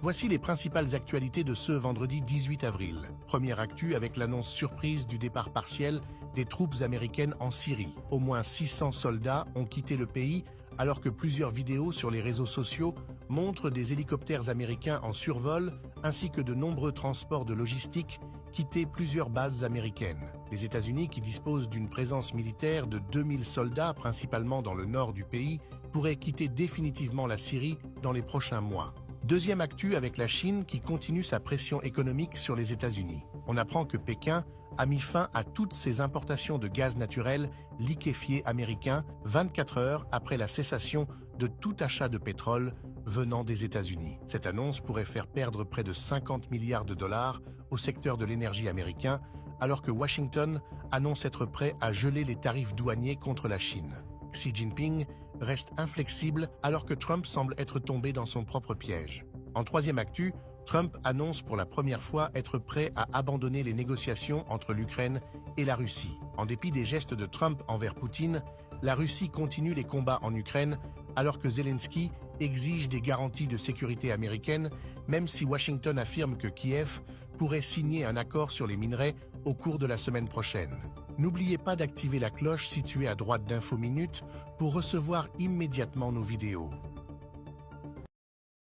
Voici les principales actualités de ce vendredi 18 avril. Première actu avec l'annonce surprise du départ partiel des troupes américaines en Syrie. Au moins 600 soldats ont quitté le pays alors que plusieurs vidéos sur les réseaux sociaux montrent des hélicoptères américains en survol ainsi que de nombreux transports de logistique quitter plusieurs bases américaines. Les États-Unis, qui disposent d'une présence militaire de 2000 soldats principalement dans le nord du pays, pourraient quitter définitivement la Syrie dans les prochains mois. Deuxième actu avec la Chine qui continue sa pression économique sur les États-Unis. On apprend que Pékin a mis fin à toutes ses importations de gaz naturel liquéfié américain 24 heures après la cessation de tout achat de pétrole venant des États-Unis. Cette annonce pourrait faire perdre près de 50 milliards de dollars au secteur de l'énergie américain, alors que Washington annonce être prêt à geler les tarifs douaniers contre la Chine. Xi Jinping reste inflexible alors que Trump semble être tombé dans son propre piège. En troisième actu, Trump annonce pour la première fois être prêt à abandonner les négociations entre l'Ukraine et la Russie. En dépit des gestes de Trump envers Poutine, la Russie continue les combats en Ukraine alors que Zelensky exige des garanties de sécurité américaines, même si Washington affirme que Kiev pourrait signer un accord sur les minerais au cours de la semaine prochaine. N'oubliez pas d'activer la cloche située à droite d'Info Minutes pour recevoir immédiatement nos vidéos.